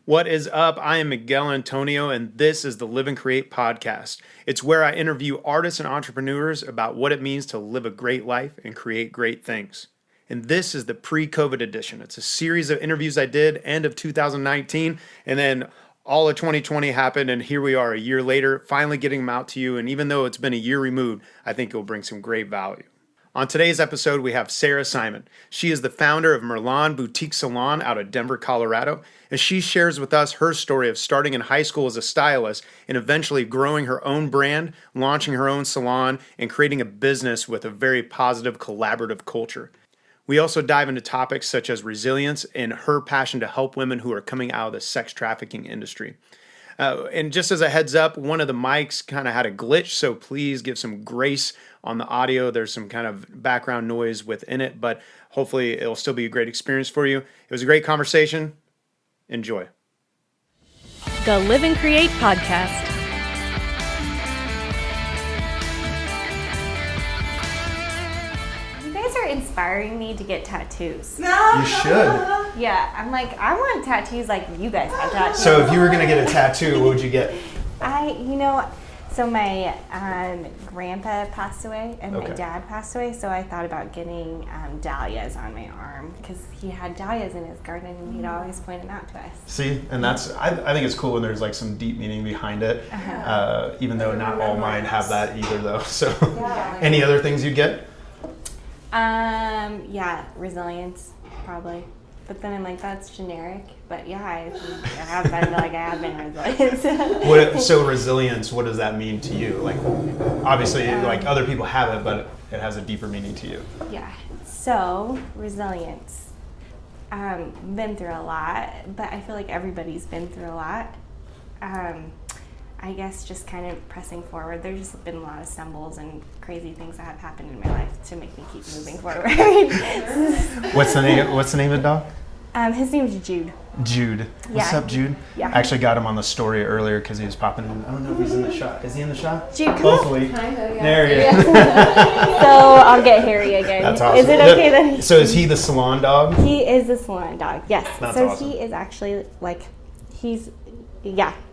What is up? I am Miguel Antonio, and this is the Live and Create podcast. It's where I interview artists and entrepreneurs about what it means to live a great life and create great things. And this is the pre-COVID edition. It's a series of interviews I did end of 2019, and then all of 2020 happened, and here we are a year later, finally getting them out to you. And even though it's been a year removed, I think it will bring some great value. On today's episode, we have Sarah Simon. She is the founder of Merlan Boutique Salon out of Denver, Colorado, and she shares with us her story of starting in high school as a stylist and eventually growing her own brand, launching her own salon, and creating a business with a very positive, collaborative culture. We also dive into topics such as resilience and her passion to help women who are coming out of the sex trafficking industry. And just as a heads up, one of the mics kind of had a glitch, so please give some grace on the audio. There's some kind of background noise within it, but hopefully it'll still be a great experience for you. It was a great conversation. Enjoy. The Live and Create podcast. You guys are inspiring me to get tattoos. You should. Yeah, I'm like, I want tattoos like you guys have tattoos. So if you were going to get a tattoo, what would you get? So my grandpa passed away and Okay. my dad passed away, so I thought about getting dahlias on my arm because he had dahlias in his garden and he'd always point them out to us. See, and that's, I think it's cool when there's like some deep meaning behind it, even though not all mine have that either though. So any other things you'd get? Yeah, resilience, probably. But then I'm like, that's generic. But yeah, I have been resilient. So resilience, what does that mean to you? Like, obviously, like other people have it, but it has a deeper meaning to you. Yeah. So resilience. Been through a lot, but I feel like everybody's been through a lot. I guess just kind of pressing forward. There's just been a lot of stumbles and crazy things that have happened in my life to make me keep moving forward. What's the name of the dog? His name's Jude. Jude. What's Yeah. up, Jude? Yeah. I actually got him on the story earlier because he was popping in. I don't know if he's in the shot. Is he in the shot? Jude, come Hopefully. There he is. So I'll get Harry again. That's awesome. Is it okay that So is he the salon dog? he is the salon dog? Yes. That's so awesome. he is actually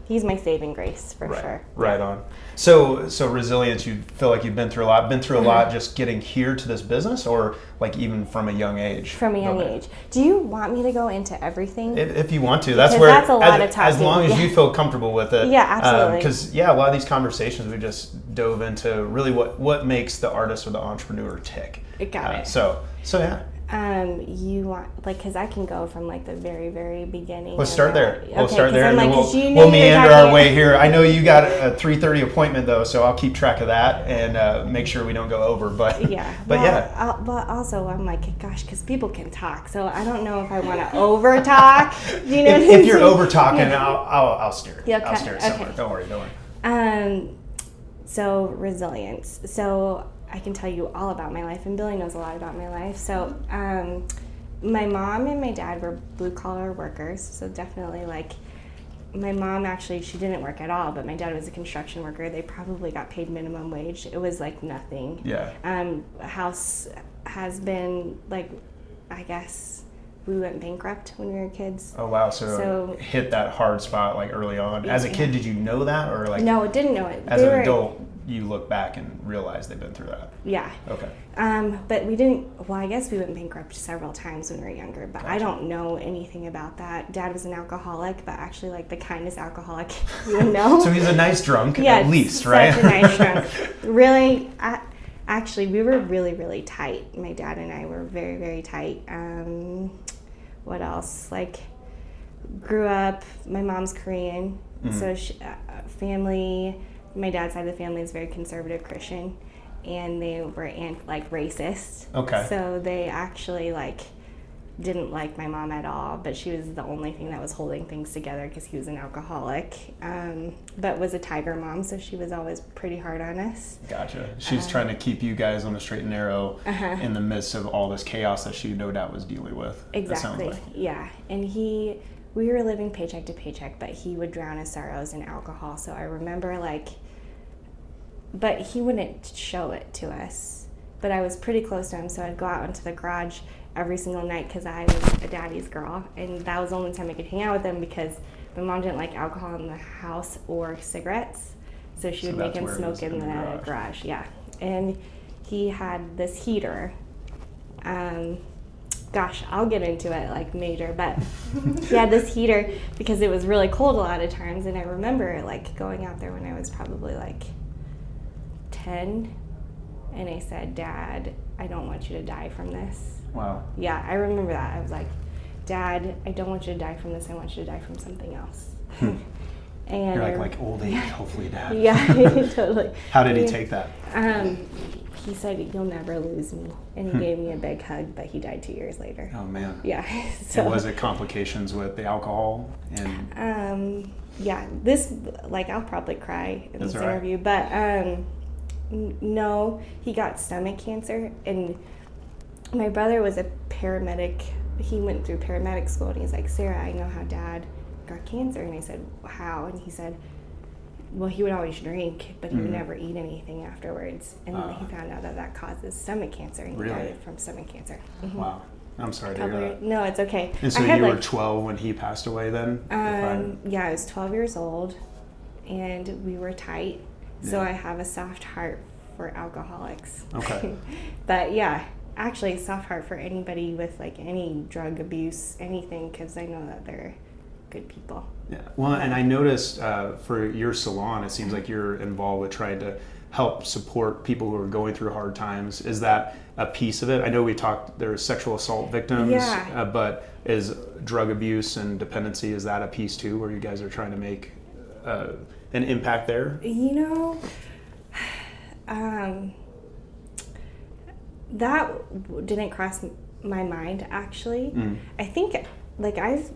he's my saving grace for sure. Right on. So resilience, you feel like you've been through a lot. Been through a lot just getting here to this business, or like even from a young age? From a young age. Do you want me to go into everything? If you want to, that's Because where that's a lot of as talking. long as Yeah. you feel comfortable with it. Yeah, absolutely. Because a lot of these conversations we just dove into really what makes the artist or the entrepreneur tick. Got it. So yeah. You want because I can go from the very, very beginning. Let's start there. We'll start 'cause there, I'm and then like, 'cause you knew we'll you were meander talking- our way here. I know you got a 3:30 appointment though, so I'll keep track of that and make sure we don't go over. But Yeah. but But also, I'm like, gosh, because people can talk, so I don't know if I want to over talk. You know, if you're over talking, I'll steer it. Yeah, I'll okay, steer it somewhere. okay. Don't worry. So resilience. So I can tell you all about my life, and Billy knows a lot about my life. So, my mom and my dad were blue collar workers, so definitely my mom actually, she didn't work at all, but my dad was a construction worker. They probably got paid minimum wage. It was nothing. Yeah. House has been I guess we went bankrupt when we were kids. Oh wow! So hit that hard spot early on. As a kid, did you know that, or No, didn't know it. as an adult, you look back and realize they've been through that? Yeah. Okay. But we didn't. Well, I guess we went bankrupt several times when we were younger, but I Gotcha. don't know anything about that. Dad was an alcoholic, but actually the kindest alcoholic you would know. So he's a nice drunk, Yeah, at least, such right? a nice drunk. Really, actually, we were really, really tight. My dad and I were very, very tight. What else? Grew up. My mom's Korean, so family. My dad's side of the family is very conservative Christian, and they were racist. Okay. So they actually didn't like my mom at all, but she was the only thing that was holding things together because he was an alcoholic, but was a tiger mom, so she was always pretty hard on us. Gotcha. She's trying to keep you guys on the straight and narrow in the midst of all this chaos that she no doubt was dealing with. Exactly. It sounds like. Yeah, and we were living paycheck to paycheck, but he would drown his sorrows in alcohol. So I remember but he wouldn't show it to us. But I was pretty close to him, so I'd go out into the garage every single night because I was a daddy's girl, and that was the only time I could hang out with him because my mom didn't like alcohol in the house or cigarettes, so she would make him smoke in the garage. Yeah, and he had this heater. Gosh, I'll get into it like major, but he had this heater because it was really cold a lot of times, and I remember like going out there when I was probably like 10, and I said, "Dad, I don't want you to die from this." Wow. Yeah, I remember that. I was like, "Dad, I don't want you to die from this. I want you to die from something else." And you're like old age, hopefully, Dad. Yeah, totally. How did he take that? He said, "You'll never lose me," and he gave me a big hug, but he died 2 years later. Oh man. Yeah. So and was it complications with the alcohol? And yeah, this, like, I'll probably cry in this interview, but no, he got stomach cancer, and my brother was a paramedic. He went through paramedic school, and he's like, "Sarah, I know how Dad got cancer." And I said, "How?" And he said, well, he would always drink, but he would never eat anything afterwards. And he found out that causes stomach cancer, and he died from stomach cancer. Mm-hmm. Wow. I'm sorry to hear that. No, it's okay. And so you were 12 when he passed away then? Yeah, I was 12 years old, and we were tight. So I have a soft heart for alcoholics. Okay. But yeah, actually soft heart for anybody with like any drug abuse, anything, because I know that they're good people. Yeah. Well, and I noticed for your salon, it seems like you're involved with trying to help support people who are going through hard times. Is that a piece of it? I know we talked, there's sexual assault victims, but is drug abuse and dependency, is that a piece too, where you guys are trying to make an impact there? You know, that didn't cross my mind, actually. I think, like, I've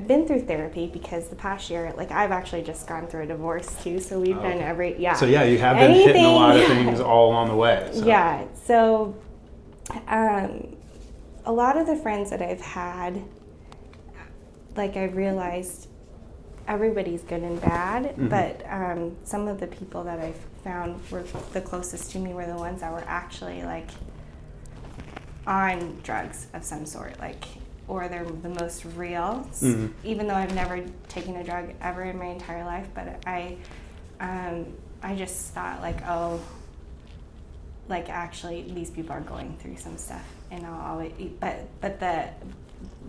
been through therapy because the past year, like, I've actually just gone through a divorce too, so we've done So yeah, you have been hitting a lot of things all along the way. So. Yeah, so a lot of the friends that I've had, like, I realized everybody's good and bad, but some of the people that I've found were the closest to me were the ones that were actually, like, on drugs of some sort, like, or they're the most real, even though I've never taken a drug ever in my entire life. But I just thought, like, oh, like, actually these people are going through some stuff, and I'll always, but the,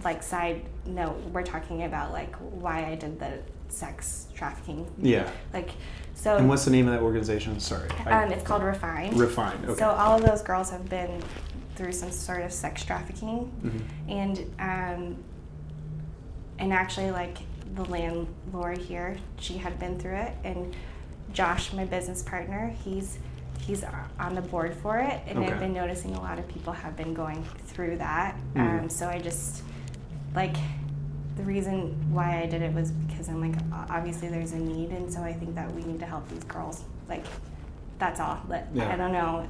like, side note, we're talking about, like, why I did the sex trafficking. Yeah. Like, so. And what's the name of that organization? Sorry. It's called Refined. Refined. Okay. So all of those girls have been through some sort of sex trafficking, and actually, like, the landlord here, she had been through it, and Josh, my business partner, he's on the board for it, and I've been noticing a lot of people have been going through that. So I just, like, the reason why I did it was because I'm like, obviously there's a need, and so I think that we need to help these girls. Like, that's all. But I don't know.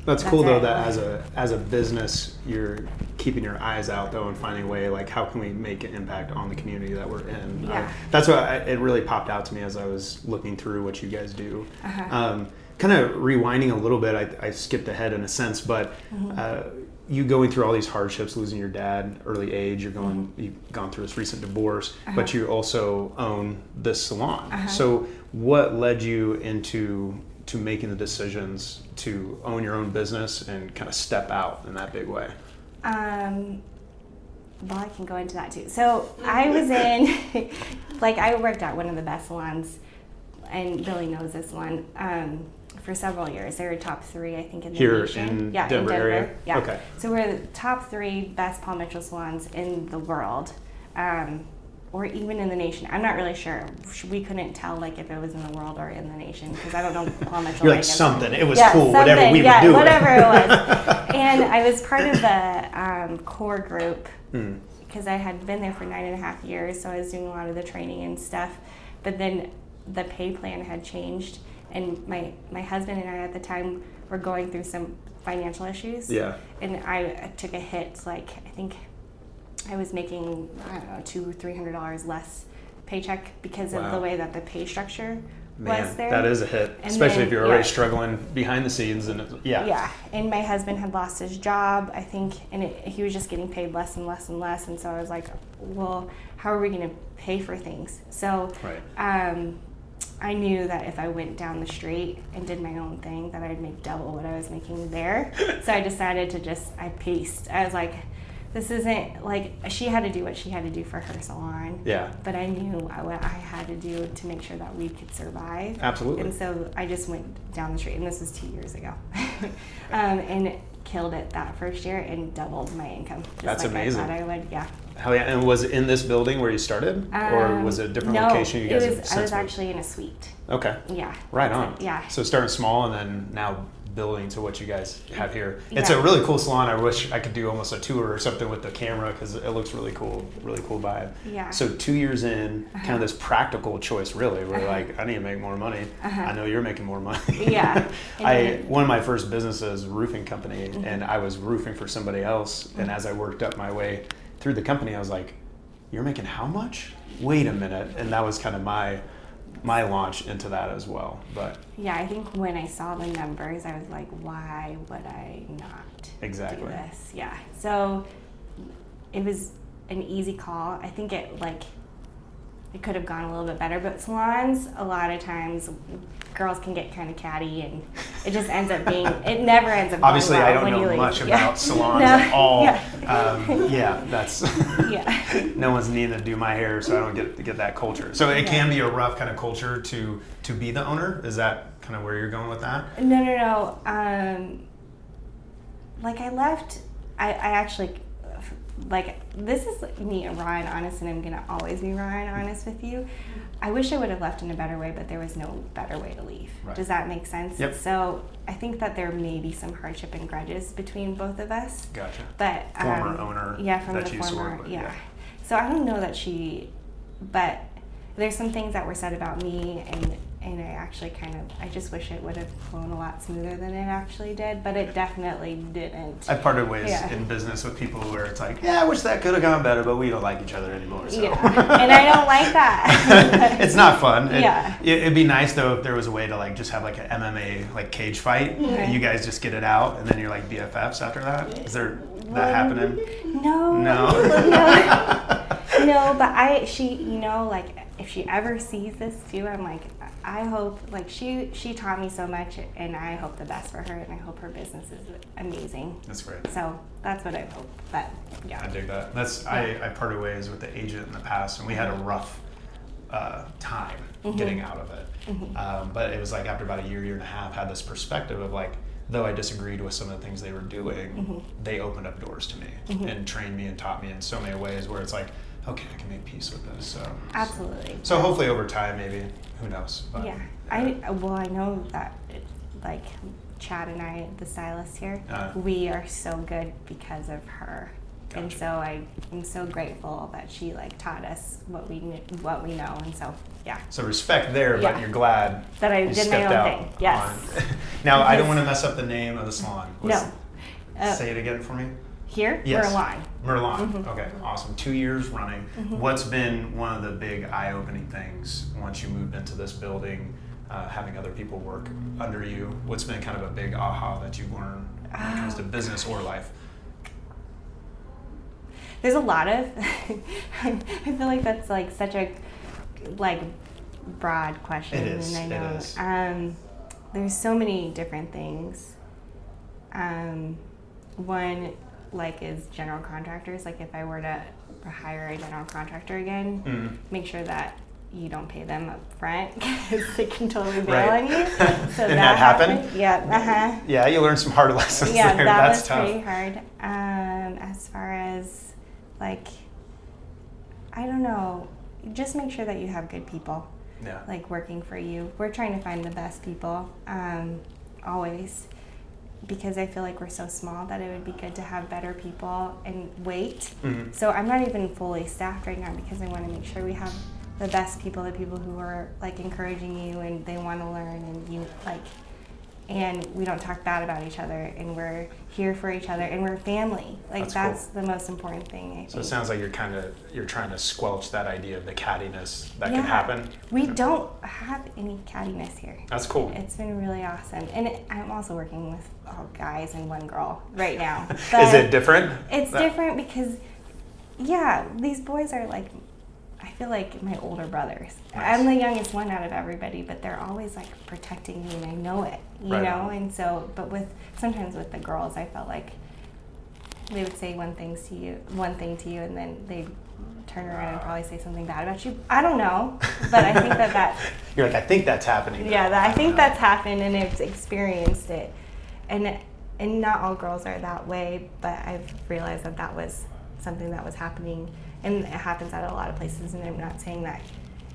That's cool though, that as a business, you're keeping your eyes out though and finding a way, like, how can we make an impact on the community that we're in? That's what it really popped out to me as I was looking through what you guys do. Kind of rewinding a little bit, I skipped ahead in a sense, but you going through all these hardships, losing your dad early age, you've gone through this recent divorce, but you also own this salon. So what led you into making the decisions to own your own business and kind of step out in that big way? Well, I can go into that too. So I was in, like, I worked at one of the best salons, and Billy knows this one, for several years. They were top 3, I think, in the nation. In Denver area? Yeah. Okay. So we're the top 3 best Paul Mitchell salons in the world. Or even in the nation. I'm not really sure. We couldn't tell, like, if it was in the world or in the nation, because I don't know Paul Mitchell. You're like, something. It was cool. Whatever we were doing. Whatever it was. And I was part of the core group because I had been there for 9.5 years, so I was doing a lot of the training and stuff. But then the pay plan had changed, and my husband and I at the time were going through some financial issues. Yeah. And I took a hit. Like, I think I was making, I don't know, $200-300 less paycheck because of the way that the pay structure was there. That is a hit, and especially then, if you're already struggling behind the scenes. And yeah. And my husband had lost his job, I think, and he was just getting paid less and less and less. And so I was like, well, how are we going to pay for things? So I knew that if I went down the street and did my own thing, that I'd make double what I was making there. So I decided to I paced. I was like, this isn't, like, she had to do what she had to do for her salon. Yeah. But I knew what I had to do to make sure that we could survive. Absolutely. And so I just went down the street, and this was 2 years ago, and killed it that first year and doubled my income. That's amazing. I thought I would, yeah. Hell yeah. And was it in this building where you started? Or was it a different location you guys have since I was actually in a suite. Okay. Yeah. Right on. Yeah. So starting small and then now building to what you guys have here. It's a really cool salon. I wish I could do almost a tour or something with the camera because it looks really cool vibe. Yeah. So 2 years in, kind of this practical choice really, where like, I need to make more money. I know you're making more money. Yeah. One of my first businesses, roofing company, and I was roofing for somebody else. And as I worked up my way through the company, I was like, you're making how much? Wait a minute. And that was kind of my launch into that as well. But yeah, I think when I saw the numbers, I was like, why would I not do this? Yeah. So it was an easy call. I think it could have gone a little bit better, but salons, a lot of times girls can get kind of catty, and it just ends up being, it never ends up going obviously well I don't when you know leave. much about salons at all. That's no one's needing to do my hair, so I don't get that culture. So it can be a rough kind of culture to be the owner. Is that kind of where you're going with that? No. I left, I actually, this is me raw and honest, and I'm gonna always be raw and honest with you. I wish I would have left in a better way, but there was no better way to leave. Right. Does that make sense? Yep. So I think that there may be some hardship and grudges between both of us. Gotcha. But former owner. Yeah, from that the you former. work with, Yeah. So I don't know that but there's some things that were said about me, and I actually I just wish it would have flown a lot smoother than it actually did, but it definitely didn't. I've parted ways in business with people where it's like, I wish that could have gone better, but we don't like each other anymore. So. Yeah, and I don't like that. It's not fun. Yeah. It'd be nice though if there was a way to just have an MMA cage fight, and you guys just get it out, and then you're like BFFs after that. Is there that happening? No. No, but she, if she ever sees this too, I'm like, I hope, she taught me so much, and I hope the best for her, and I hope her business is amazing. That's great. So that's what I hope. But yeah, I dig that. I parted ways with the agent in the past, and we had a rough time getting out of it. But it was after about a year and a half, had this perspective of though I disagreed with some of the things they were doing, they opened up doors to me and trained me and taught me in so many ways where it's okay, I can make peace with this. So absolutely. So hopefully over time, maybe, who knows? But, yeah. I know that Chad and I, the stylist here, we are so good because of her. Gotcha. And so I'm so grateful that she taught us what we know, and so yeah. So respect there, but you're glad that I did my own thing. Yes. Now I don't want to mess up the name of the salon. No. Say it again for me. Here? Yes. Merlan. Okay, awesome. 2 years running. What's been one of the big eye-opening things once you moved into this building, having other people work under you? What's been kind of a big aha that you've learned when it comes to business or life? There's a lot of, I feel like that's such a broad question. It is. And I know, it is. There's so many different things. One is general contractors. If I were to hire a general contractor again, make sure that you don't pay them up front because they can totally bail on you. So Did that happen? Yeah. Yeah, you learned some hard lessons yeah, there. That That's was tough. pretty hard. As far as I don't know, just make sure that you have good people. Yeah. Working for you. We're trying to find the best people, always. Because I feel we're so small that it would be good to have better people and wait. So I'm not even fully staffed right now because I want to make sure we have the best people, the people who are encouraging you and they want to learn and you and we don't talk bad about each other, and we're here for each other, and we're family. Like that's cool. the most important thing, I think. So it sounds like you're trying to squelch that idea of the cattiness that can happen. We don't have any cattiness here. That's cool. It's been really awesome. And I'm also working with all guys and one girl right now. Is it different? It's different because, these boys are like, I feel like my older brothers. Nice. I'm the youngest one out of everybody, but they're always like protecting me, and I know it, you know? And so, but sometimes with the girls, I felt like they would say one thing to you, and then they'd turn around and probably say something bad about you. I don't know, but I think that You're like, I think that's happening. I think that's happened, and I've experienced it. And not all girls are that way, but I've realized that was something that was happening, and it happens at a lot of places. And I'm not saying that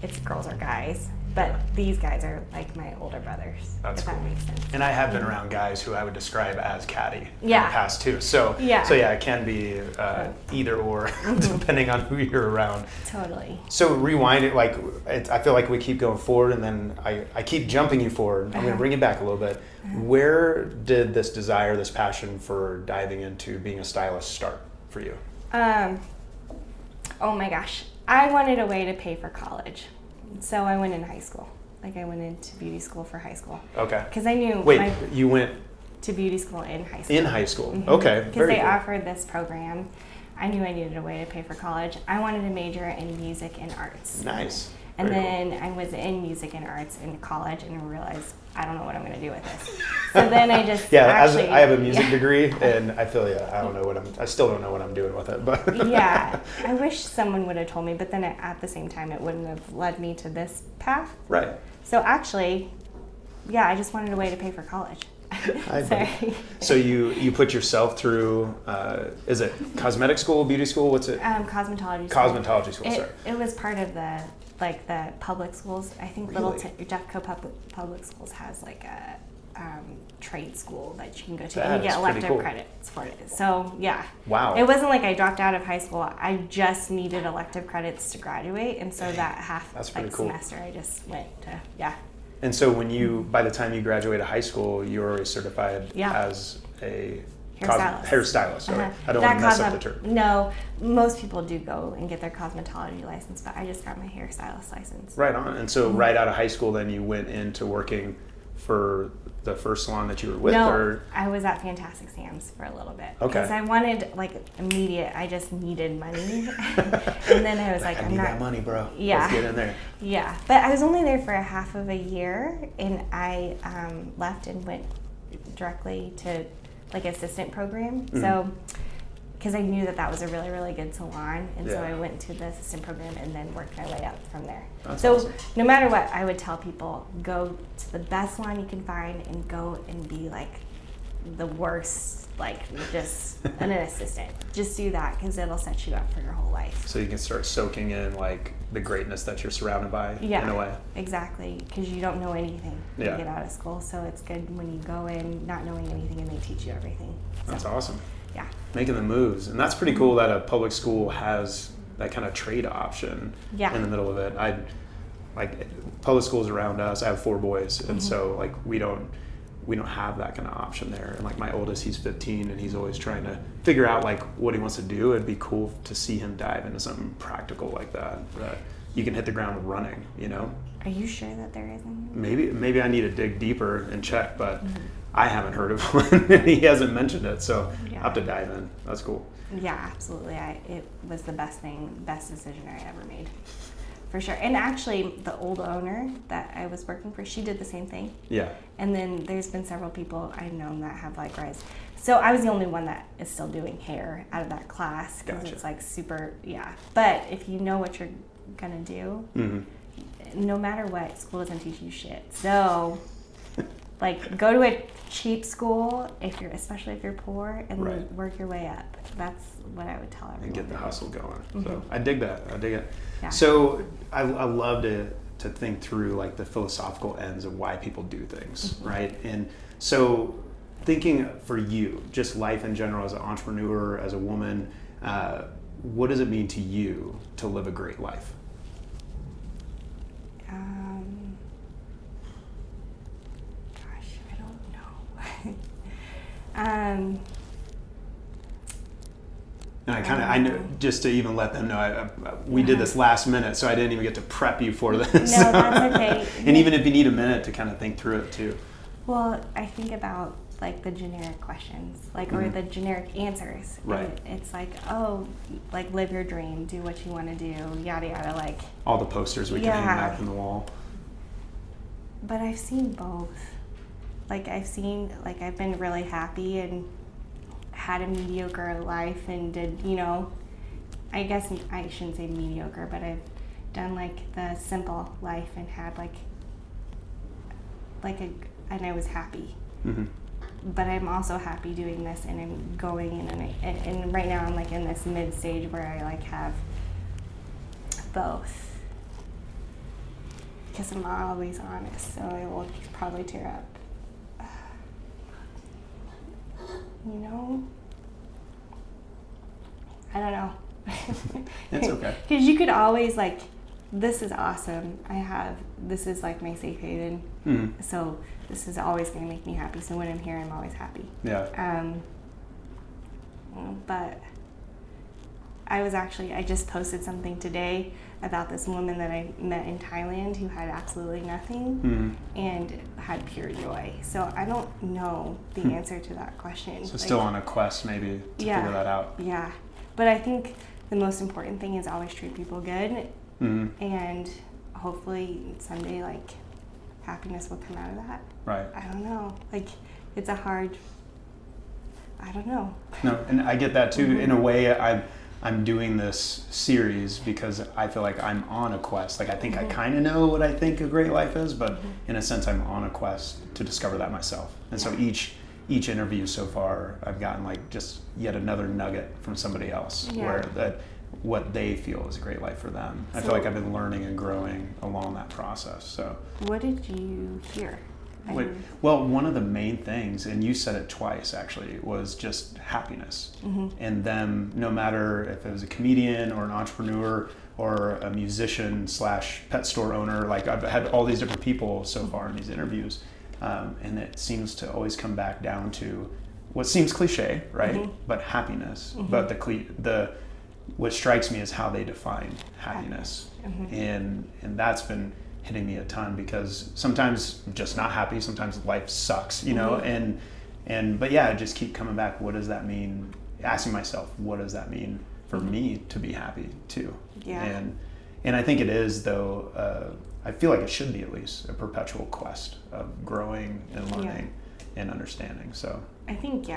it's girls or guys, but these guys are like my older brothers. That's if cool. that makes sense. And I have been around guys who I would describe as catty in the Yeah. past too. So it can be either or depending on who you're around. Totally. So rewind it, I feel like we keep going forward, and then I keep jumping you forward. I'm going to bring it back a little bit. Where did this desire, this passion for diving into being a stylist start for you? Oh my gosh. I wanted a way to pay for college. So I went in high school. I went into beauty school for high school. Okay. Because I knew you went to beauty school in high school. in high school. Mm-hmm. Okay. Because they offered this program. I knew I needed a way to pay for college. I wanted to major in music and arts. Nice. And then I was in music and arts in college, and I realized I don't know what I'm going to do with this. So then I just I have a music degree, and I feel I still don't know what I'm doing with it, but I wish someone would have told me, but then at the same time it wouldn't have led me to this path. Right. So actually, I just wanted a way to pay for college. Sorry. So you put yourself through, is it cosmetic school, beauty school? What's it? Cosmetology school. Cosmetology school, sorry. It was part of the public schools. I think Really? Jeffco Public Schools has like a trade school that you can go to, That and you is get pretty elective cool. credits for it. So Wow. it wasn't like I dropped out of high school. I just needed elective credits to graduate, and so that That's pretty cool. semester I just went to And so by the time you graduated high school, you were already certified as a hairstylist. Sorry. I don't want to mess up the term. No, most people do go and get their cosmetology license, but I just got my hairstylist license. Right on. And so right out of high school, then you went into working for the first salon that you were with? No, I was at Fantastic Sam's for a little bit. Okay. Because I wanted immediate, I just needed money. And then I was like, I need that money, bro. Yeah. Let's get in there. Yeah. But I was only there for a half of a year, and I left and went directly to assistant program. Mm-hmm. So, because I knew that was a really, really good salon, and so Yeah. I went to the assistant program and then worked my way up from there. That's so awesome. no matter what, I would tell people, go to the best salon you can find and go and be the worst, just an assistant. Just do that, because it'll set you up for your whole life. So you can start soaking in the greatness that you're surrounded by in a way. Exactly, because you don't know anything when Yeah. you get out of school. So it's good when you go in not knowing anything and they teach you everything. So, That's awesome. Yeah. Making the moves. And that's pretty cool that a public school has that kind of trade option in the middle of it. Public schools around us, I have 4 boys, and so we don't have that kind of option there. And my oldest, he's 15, and he's always trying to figure out what he wants to do. It'd be cool to see him dive into something practical like that you can hit the ground running, Are you sure that there isn't? Maybe I need to dig deeper and check, but I haven't heard of one, and he hasn't mentioned it, so I'll have to dive in. That's cool. Yeah, absolutely. It was the best decision I ever made, for sure. And actually, the old owner that I was working for, she did the same thing. Yeah. And then there's been several people I've known that have likewise. So I was the only one that is still doing hair out of that class, because Gotcha. it's super, But if you know what you're gonna do, no matter what, school doesn't teach you shit. So, go to a cheap school especially if you're poor, and Right. work your way up. That's what I would tell everyone. And get the hustle going. So I dig that. I dig it. Yeah. So I love to think through the philosophical ends of why people do things, right? And so thinking for you, just life in general as an entrepreneur, as a woman, what does it mean to you to live a great life? Gosh, I don't know. And I know, just to even let them know, we did this last minute, so I didn't even get to prep you for this. No, that's okay. And even if you need a minute to kind of think through it too. Well, I think about like the generic questions, like, or the generic answers. Right. And it's like, oh, like live your dream, do what you want to do, yada yada, like. All the posters we can hang back on the wall. But I've seen both. Like I've been really happy and had a mediocre life and did, I guess I shouldn't say mediocre, but I've done like the simple life and had and I was happy. Mm-hmm. But I'm also happy doing this, and I'm going and right now I'm like in this mid stage where I like have both. Because I'm not always honest, so I will probably tear up. I don't know. It's okay. Because you could always like, this is awesome. This is like my safe haven. Mm-hmm. So this is always going to make me happy. So when I'm here, I'm always happy. Yeah. But I just posted something today about this woman that I met in Thailand who had absolutely nothing and had pure joy. So I don't know the answer to that question. So still on a quest maybe to figure that out. Yeah. But I think the most important thing is always treat people good. And hopefully someday like happiness will come out of that. Right. I don't know. Like it's I don't know. No, and I get that too. In a way, I'm doing this series because I feel like I'm on a quest. Like I think I kind of know what I think a great life is, but in a sense I'm on a quest to discover that myself. And so each interview so far I've gotten like just yet another nugget from somebody else where that what they feel is a great life for them. I feel like I've been learning and growing along that process. So what did you hear? Well, one of the main things, and you said it twice actually, was just happiness. And them, no matter if it was a comedian or an entrepreneur or a musician / pet store owner, like I've had all these different people so far in these interviews, and it seems to always come back down to what seems cliche, right? But happiness. But what strikes me is how they define happiness, and that's been hitting me a ton because sometimes I'm just not happy, sometimes life sucks, but I just keep coming back. What does that mean? Asking myself, what does that mean for me to be happy too? Yeah. And I think it is though. I feel like it should be at least a perpetual quest of growing and learning and understanding. So I think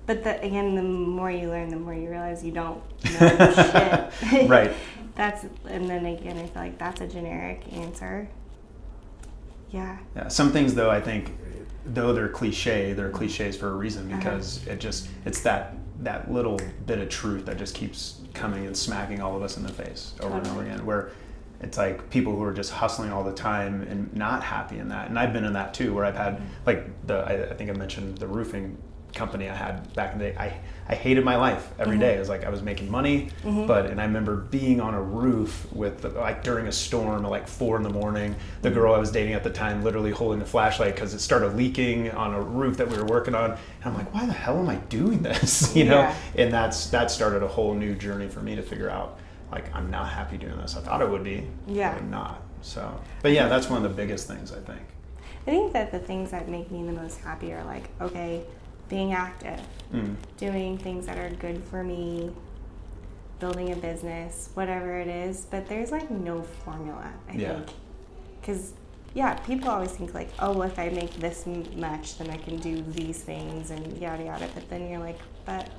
but the more you learn, the more you realize you don't know shit. Right. And then again, I feel like that's a generic answer. Yeah. Some things though, I think, though they're cliches for a reason because it's that little bit of truth that just keeps coming and smacking all of us in the face over and over again, where it's like people who are just hustling all the time and not happy in that. And I've been in that too, where I've had like I think I mentioned the roofing company I had back in the day. I hated my life every day. It was like I was making money, and I remember being on a roof with like during a storm at like 4 a.m. The girl I was dating at the time literally holding the flashlight because it started leaking on a roof that we were working on. And I'm like, why the hell am I doing this? And that started a whole new journey for me to figure out like I'm not happy doing this. I thought I would be, but I'm not. So, but that's one of the biggest things I think. I think that the things that make me the most happy are like, being active, doing things that are good for me, building a business, whatever it is. But there's like no formula, I think. Because, people always think like, if I make this much, then I can do these things and yada yada. But then you're like, but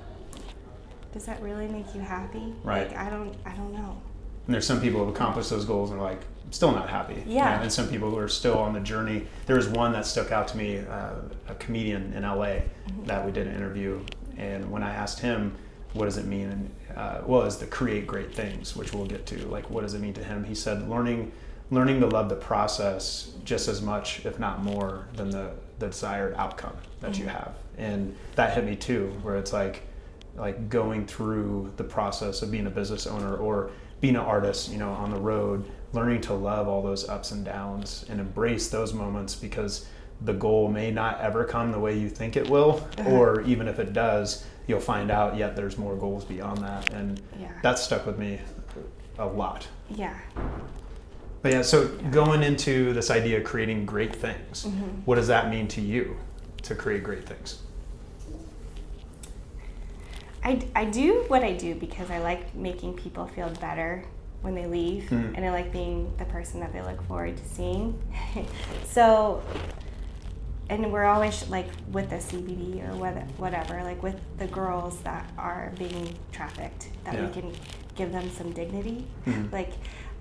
does that really make you happy? Right. Like, I don't know. And there's some people who have accomplished those goals and are like, still not happy. Yeah. And some people who are still on the journey. There was one that stuck out to me, a comedian in LA that we did an interview. And when I asked him, what does it mean? Is the create great things, which we'll get to. Like, what does it mean to him? He said, learning to love the process just as much, if not more, than the desired outcome that you have. And that hit me too, where it's like going through the process of being a business owner or being an artist, on the road, learning to love all those ups and downs and embrace those moments because the goal may not ever come the way you think it will, or even if it does, you'll find out yet there's more goals beyond that. And that's stuck with me a lot. Yeah. But yeah, so going into this idea of creating great things, what does that mean to you to create great things? I do what I do because I like making people feel better when they leave, and I like being the person that they look forward to seeing. So, and we're always like with the CBD or whatever, like with the girls that are being trafficked, that we can give them some dignity. Like,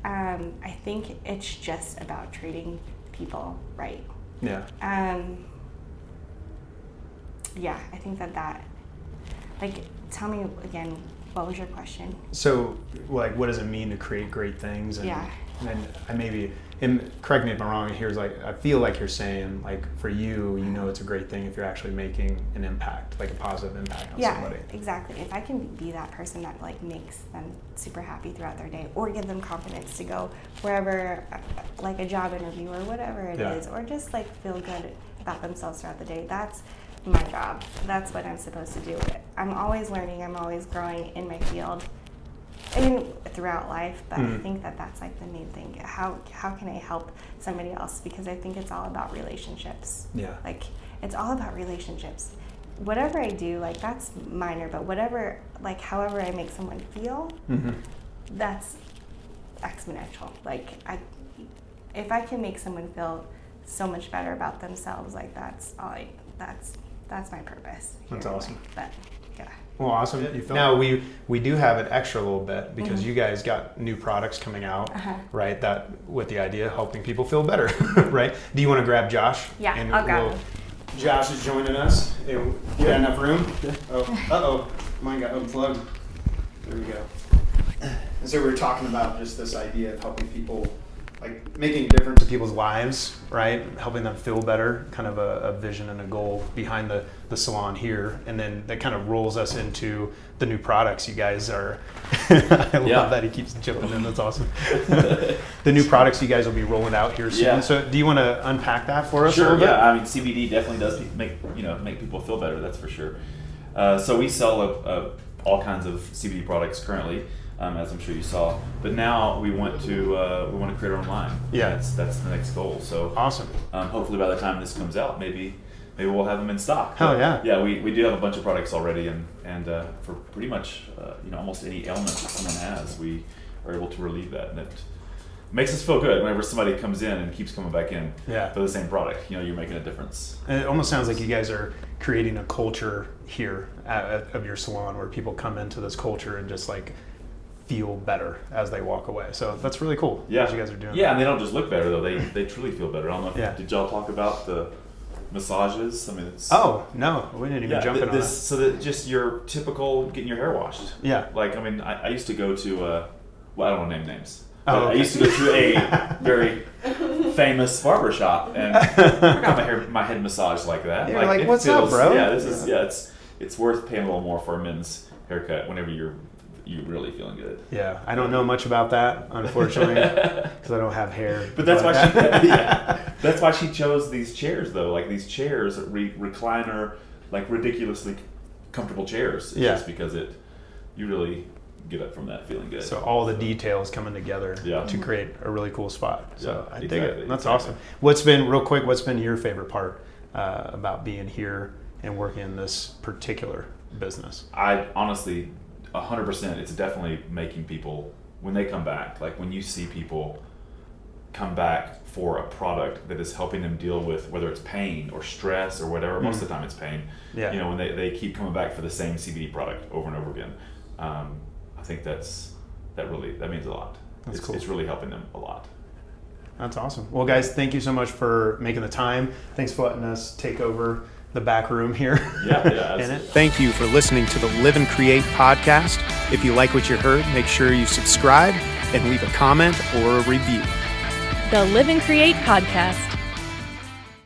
I think it's just about treating people right. Yeah. Yeah, I think that, like, tell me again, what was your question? So, like, what does it mean to create great things? And then I maybe, and correct me if I'm wrong, here's like, I feel like you're saying, like, for you, you know it's a great thing if you're actually making an impact, like a positive impact on somebody. Yeah, exactly. If I can be that person that, like, makes them super happy throughout their day, or give them confidence to go wherever, like a job interview or whatever it is, or just, like, feel good about themselves throughout the day, that's my job. That's what I'm supposed to do. I'm always learning, I'm always growing in my field. I mean, throughout life, but I think that's like the main thing. How can I help somebody else? Because I think it's all about relationships. Yeah. Like, it's all about relationships. Whatever I do, like, that's minor, but whatever, like, however I make someone feel, that's exponential. Like, if I can make someone feel so much better about themselves, like, that's my purpose. That's awesome. But yeah. Well, awesome. Now we do have it extra a little bit because you guys got new products coming out, right? That with the idea of helping people feel better, right? Do you want to grab Josh? Yeah, I'll grab him. Josh is joining us. You got enough room? Oh, mine got unplugged. There we go. And so we were talking about just this idea of helping people, like making a difference in people's lives, right? Helping them feel better, kind of a vision and a goal behind the salon here. And then that kind of rolls us into the new products you guys are. I love that he keeps jumping in. That's awesome. The new products you guys will be rolling out here soon. Yeah. So do you want to unpack that for us a Sure, little bit? yeah. I mean, CBD definitely does make people feel better, that's for sure. So we sell all kinds of CBD products currently. As I'm sure you saw, but now we want to create our own line. Yeah, that's the next goal. So awesome. Hopefully by the time this comes out, maybe we'll have them in stock. Hell yeah. Yeah, we do have a bunch of products already, and for pretty much almost any ailment that someone has, we are able to relieve that, and it makes us feel good whenever somebody comes in and keeps coming back in for the same product. You're making a difference. And it almost sounds like you guys are creating a culture here of your salon where people come into this culture and just like feel better as they walk away. So that's really cool. Yeah, what you guys are doing. Yeah, and they don't just look better though. They truly feel better. I don't know. Did y'all talk about the massages? I mean, it's no, we didn't even jump in on that. So that just your typical getting your hair washed. Yeah. Like, I mean, I used to go to I don't want to name names. Oh, okay. I used to go to a very famous barber shop and I got my head massaged like that. You're like, what's up, bro? Yeah, it's worth paying a little more for a men's haircut whenever you're really feeling good. Yeah, I don't know much about that, unfortunately, because I don't have hair. But that's why that's why she chose these chairs, though. Like these chairs, recliner, like ridiculously comfortable chairs. Just because you really get up from that feeling good. So all the details coming together to create a really cool spot. So I dig it. That's awesome. What's been your favorite part about being here and working in this particular business? I honestly, 100%, it's definitely making people, when they come back, like when you see people come back for a product that is helping them deal with whether it's pain or stress or whatever, most of the time it's pain. Yeah. When they keep coming back for the same CBD product over and over again. I think that means a lot. That's cool. It's really helping them a lot. That's awesome. Well, guys, thank you so much for making the time. Thanks for letting us take over the back room here. Yeah. In it. Thank you for listening to the Live and Create podcast. If you like what you heard, make sure you subscribe and leave a comment or a review. The Live and Create podcast.